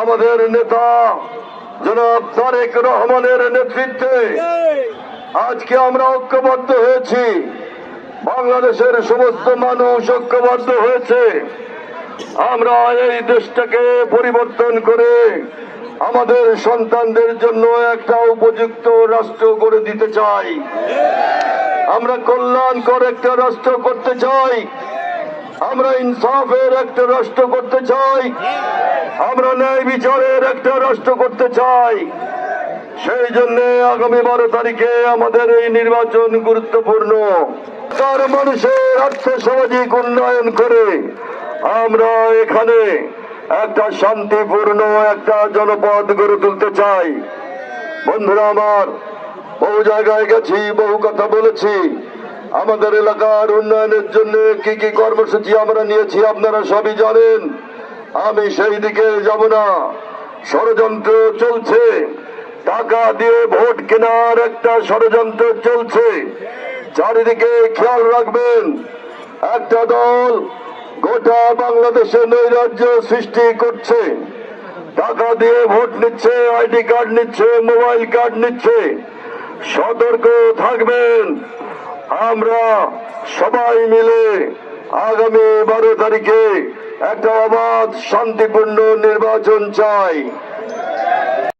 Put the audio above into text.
আমাদের নেতা জনাব তারেক রহমানের নেতৃত্বে আজকে আমরা ঐক্যবদ্ধ হয়েছি। বাংলাদেশের সমস্ত মানুষ ঐক্যবদ্ধ হয়েছে। আমরা এই দেশটাকে পরিবর্তন করে আমাদের সন্তানদের জন্য একটা উপযুক্ত রাষ্ট্র গড়ে দিতে চাই। আমরা কল্যাণকর একটা রাষ্ট্র করতে চাই। আমরা ইনসাফের একটা রাষ্ট্র করতে চাই। আমরা ন্যায় বিচারের একটা রাষ্ট্র করতে চাই। সেই জন্য আগামী 12 তারিখে আমাদের এই নির্বাচন গুরুত্বপূর্ণ। তার মানুষের আর্থ সামাজিক উন্নয়ন করে আমরা এখানে একটা শান্তিপূর্ণ একটা জনপদ গড়ে তুলতে চাই। বন্ধুরা আমার, বহু জায়গায় গেছি, বহু কথা বলেছি। আমাদের এলাকার উন্নয়নের জন্য কি কি কর্মসূচি আমরা নিয়েছি আপনারা সবই জানেন। আমি সেই দিকে যাব না। ষড়যন্ত্র চলছে, টাকা দিয়ে ভোট কেনার একটা ষড়যন্ত্র চলছে। চারিদিকে খেয়াল রাখবেন, একটা দল গোটা বাংলাদেশে নৈরাজ্য সৃষ্টি করছে। টাকা দিয়ে ভোট নিচ্ছে, আইডি কার্ড নিচ্ছে, মোবাইল কার্ড নিচ্ছে। সতর্ক থাকবেন। আমরা সবাই মিলে আগামী 12 তারিখে একটা অবাধ শান্তিপূর্ণ নির্বাচন চাই।